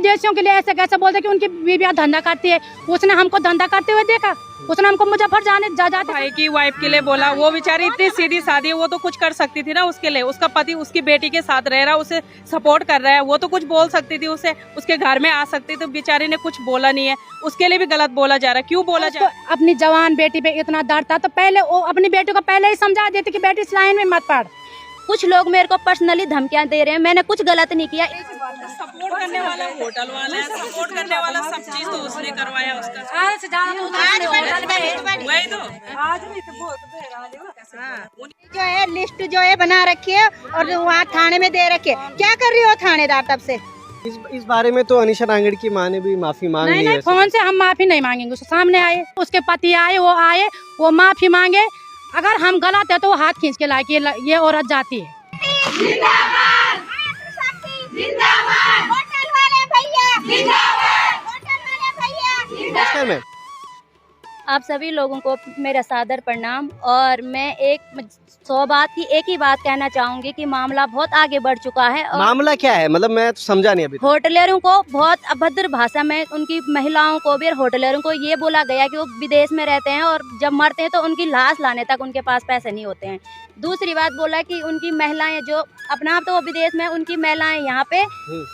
विदेशियों के लिए ऐसे कैसे बोलते कि उनकी बीवियां धंधा करती है। उसने हमको धंधा करते हुए देखा, उसने हमको मुजफ्फर जाते भाई की वाइफ के लिए बोला। वो बेचारी इतनी सीधी सादी है, वो तो कुछ कर सकती थी ना उसके लिए। उसका पति उसकी बेटी के साथ रह रहा, उसे सपोर्ट कर रहा है, वो तो कुछ बोल सकती थी, उसे उसके घर में आ सकती। तो बेचारी ने कुछ बोला नहीं है, उसके लिए भी गलत बोला जा रहा है। क्यों बोला जा रहा है? अपनी जवान बेटी पे इतना डर था तो पहले वो अपनी बेटी को पहले ही समझा देती कि बेटी इस लाइन में मत पड़। कुछ लोग मेरे को पर्सनली धमकियां दे रहे हैं, मैंने कुछ गलत नहीं किया। सपोर्ट करने वाला होटल वाला है, सपोर्ट करने वाला सब चीज तो उसने करवाया उसका। वही तो जो है लिस्ट जो है बना रखी है और वहाँ थाने में दे रखी है। क्या कर रही हो थानेदार तब से? इस बारे में तो अनीशा रांगड़ की माँ ने भी माफी मांग ली है। नहीं, फोन से हम माफी नहीं मांगेंगे। उसके सामने आए, उसके पति आए, वो माफी मांगे। अगर हम गलत है तो वो हाथ खींच के लाए कि ये औरत जाती है। जिंदाबाद, जिंदाबाद, होटल वाले भैया जिंदाबाद, होटल वाले भैया नमस्कार मैम। आप सभी लोगों को मेरा सादर प्रणाम। और मैं एक 100 बात की एक ही बात कहना चाहूंगी कि मामला बहुत आगे बढ़ चुका है। और मामला क्या है, मतलब मैं तो समझा नहीं अभी। होटलरों को बहुत अभद्र भाषा में, उनकी महिलाओं को भी और होटलरों को ये बोला गया कि वो विदेश में रहते हैं और जब मरते हैं तो उनकी लाश लाने तक उनके पास पैसे नहीं होते हैं। दूसरी बात बोला कि उनकी महिलाएं जो अपना आप तो वो विदेश में, उनकी महिलाएं यहाँ पे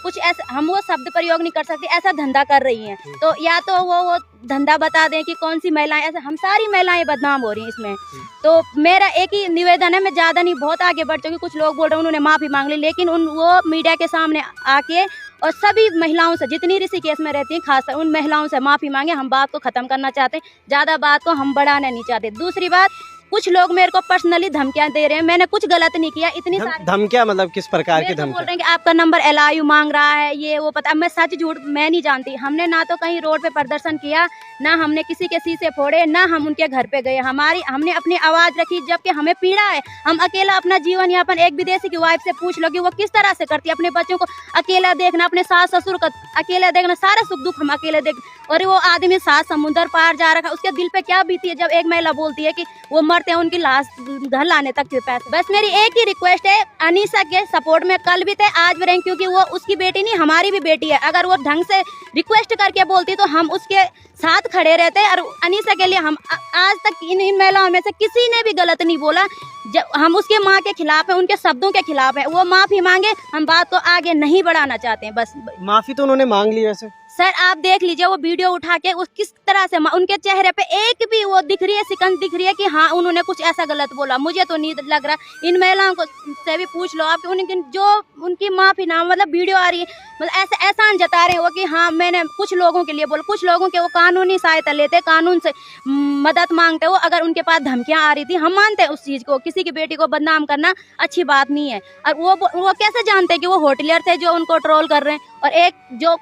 कुछ ऐसा, हम वो शब्द प्रयोग नहीं कर सकते, ऐसा धंधा कर रही हैं। तो या तो वो धंधा बता दें कि कौन सी महिलाएं, ऐसा हम सारी महिलाएं बदनाम हो रही हैं इसमें। तो मेरा एक ही निवेदन है, मैं ज्यादा नहीं, बहुत आगे बढ़ चुकी। कुछ लोग बोल रहे हैं उन्होंने माफी मांग ली, लेकिन वो मीडिया के सामने आके और सभी महिलाओं से, जितनी ऋषिकेश में रहती हैं खासकर उन महिलाओं से माफी मांगे। हम बात को खत्म करना चाहते हैं, ज्यादा बात को हम बढ़ाना नहीं चाहते। दूसरी बात, कुछ लोग मेरे को पर्सनली धमकियां दे रहे हैं, मैंने कुछ गलत नहीं किया। इतनी सारी धमकियां मतलब किस प्रकार की बोल धमकियां? रहे हैं कि आपका नंबर LIU मांग रहा है, ये वो पता। मैं सच झूठ मैं नहीं जानती। हमने ना तो कहीं रोड पे प्रदर्शन किया, ना हमने किसी के शीशे फोड़े, ना हम उनके घर पे गए। हमने अपनी आवाज रखी, जबकि हमें पीड़ा है। हम अकेला अपना जीवन यापन, एक विदेशी की वाइफ से पूछ लो कि वो किस तरह से करती है। अपने बच्चों को अकेला देखना, अपने सास ससुर का अकेला देखना, सारा सुख दुख हम अकेले देख। और वो आदमी 7 समुंदर पार जा रखा, उसके दिल पे क्या बीती है जब एक महिला बोलती है कि वो मरते हैं उनकी लाश घर लाने तक के पैसे। बस मेरी एक ही रिक्वेस्ट है, अनीसा के सपोर्ट में कल भी थे, आज भी रहेंगे, क्योंकि वो उसकी बेटी नहीं, हमारी भी बेटी है। अगर वो ढंग से रिक्वेस्ट करके बोलती तो हम उसके साथ खड़े रहते। और अनीसा के लिए हम आज तक इन महिलाओं में से किसी ने भी गलत नहीं बोला। जब हम उसके माँ के खिलाफ है, उनके शब्दों के खिलाफ है, वो माफी मांगे। हम बात को आगे नहीं बढ़ाना चाहते हैं। बस माफी तो उन्होंने मांग ली वैसे। सर आप देख लीजिए वो वीडियो उठा के, उस किस तरह से उनके चेहरे पे एक भी वो दिख रही है, सिकन दिख रही है कि हाँ उन्होंने कुछ ऐसा गलत बोला। मुझे तो नहीं लग रहा। इन महिलाओं को से भी पूछ लो आप, उनकी जो उनकी माफी ना, मतलब वीडियो आ रही है, मतलब ऐसा एहसान जता रहे हैं वो कि हाँ मैंने कुछ लोगों के लिए बोला। कुछ लोगों के वो कानूनी सहायता लेते, कानून से मदद मांगते हो। अगर उनके पास धमकियां आ रही थी, हम मानते हैं उस चीज को, किसी की बेटी को बदनाम करना अच्छी बात नहीं है। और वो कैसे जानते हैं कि वो होटलियर थे जो उनको ट्रोल कर रहे हैं। और एक जो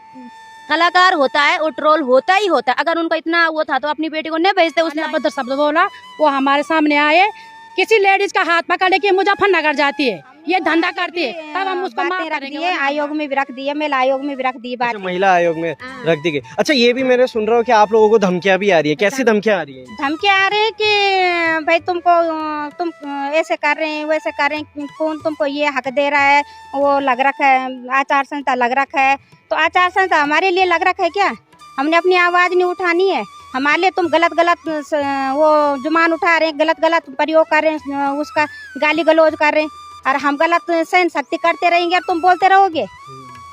कलाकार होता है वो ट्रोल होता ही होता है। अगर उनका इतना वो था तो अपनी बेटी को नहीं भेजते। उसने अभद्र शब्द बोला, वो हमारे सामने आए, किसी लेडीज का हाथ पकड़ के मुजफ्फरनगर जाती है, ये धंधा करती है, तब हम उसको माफ रख करेंगे। दिए, आयोग में भी रख दिए, महिला आयोग में भी रख दिए बात। महिला आयोग में रख दी गई। अच्छा, ये भी मैंने सुन रहा हूँ कि आप लोगों को धमकियां भी आ रही है। कैसी धमकियां आ रही है? धमकियां आ रही है कि भाई तुम ऐसे कर रहे हैं, वैसे कर रहे हैं, कौन तुमको ये हक दे रहा है, वो लग रखा है, आचार संहिता लग रखा है। तो आचार संहिता हमारे लिए लग रखा है क्या? हमने अपनी आवाज नहीं उठानी है? हमारे लिए तुम गलत वो जुबान उठा रहे हैं, गलत प्रयोग कर रहे हैं, उसका गाली गलौज कर रहे हैं, और हम गलत सहन शक्ति करते रहेंगे और तुम बोलते रहोगे,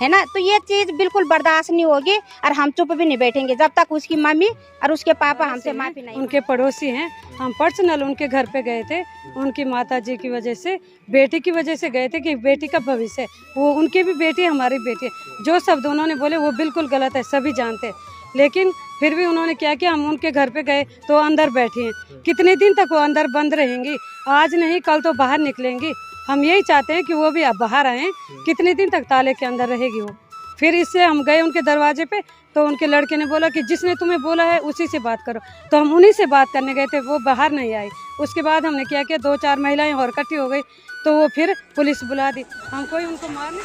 है ना? तो ये चीज बिल्कुल बर्दाश्त नहीं होगी और हम चुप भी नहीं बैठेंगे जब तक उसकी मम्मी और उसके पापा हमसे माफी नहीं। उनके पड़ोसी हैं, हम पर्सनल उनके घर पे गए थे। उनकी माताजी की वजह से, बेटी की वजह से गए थे कि बेटी का भविष्य, वो उनकी भी बेटी, हमारी बेटी है। जो शब्द उन्होंने बोले वो बिल्कुल गलत है, सभी जानते हैं। लेकिन फिर भी उन्होंने क्या किया, हम उनके घर पे गए तो अंदर बैठी हैं। कितने दिन तक वो अंदर बंद रहेंगी? आज नहीं कल तो बाहर निकलेंगी। हम यही चाहते हैं कि वो भी अब बाहर आएँ। कितने दिन तक ताले के अंदर रहेगी वो? फिर इससे हम गए उनके दरवाजे पे तो उनके लड़के ने बोला कि जिसने तुम्हें बोला है उसी से बात करो। तो हम उन्हीं से बात करने गए थे, वो बाहर नहीं आई। उसके बाद हमने क्या किया, 2-4 महिलाएं और इकट्ठी हो गई तो वो फिर पुलिस बुला दी। हम कोई उनको मारने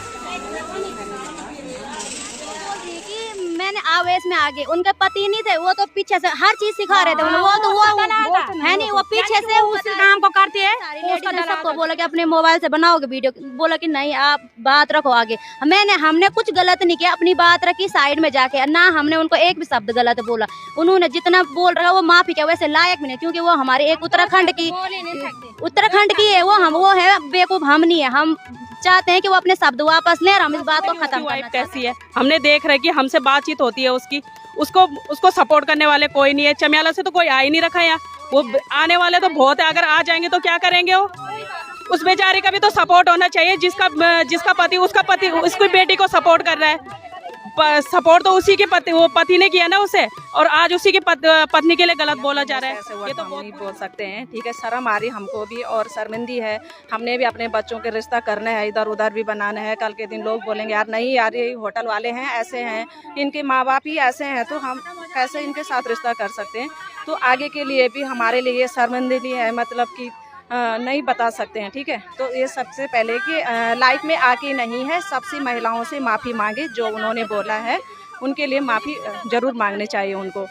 मैंने आवेश में आगे उनके पति नहीं थे, वो तो पीछे से हर चीज सिखा रहे थे उन्हें। वो तो वो है नहीं, वो पीछे से उस काम को करती है। लेडीज ने सबको बोला कि अपने मोबाइल से बनाओगे वीडियो, बोला कि नहीं आप बात रखो आगे। हमने कुछ गलत नहीं किया, अपनी बात रखी साइड में जाके, ना हमने उनको एक भी शब्द गलत बोला। उन्होंने जितना बोल रहा वो माफी क्या, वैसे लायक भी नहीं, क्योंकि वो हमारे एक उत्तराखंड की है, वो है बेवकूफ, हम नहीं है। हम चाहते हैं कि वो अपने शब्द वापस ले और हम इस बात को खत्म करना कैसी है। हमने देख रहे कि हमसे बातचीत होती है उसकी, उसको सपोर्ट करने वाले कोई नहीं है। चमियाला से तो कोई आ ही नहीं रखा यहाँ, वो आने वाले तो बहुत है, अगर आ जाएंगे तो क्या करेंगे वो। उस बेचारी का भी तो सपोर्ट होना चाहिए, जिसका पति उसकी बेटी को सपोर्ट कर रहा है। सपोर्ट तो उसी के पति ने किया ना उसे, और आज उसी की पत्नी के लिए गलत बोला जा रहा है। ये तो हम नहीं बोल सकते हैं, ठीक है। शर्म आ रही हमको भी और शर्मिंदी है। हमने भी अपने बच्चों के रिश्ता करने हैं, इधर उधर भी बनाना है। कल के दिन लोग बोलेंगे यार नहीं यार ये होटल वाले हैं ऐसे हैं, इनके माँ बाप ही ऐसे हैं, तो हम कैसे इनके साथ रिश्ता कर सकते हैं। तो आगे के लिए भी हमारे लिए शर्मिंदगी है, मतलब कि नहीं बता सकते हैं, ठीक है। तो ये सबसे पहले कि लाइफ में आके नहीं है, सबसे महिलाओं से माफ़ी मांगे, जो उन्होंने बोला है उनके लिए माफ़ी ज़रूर मांगनी चाहिए उनको।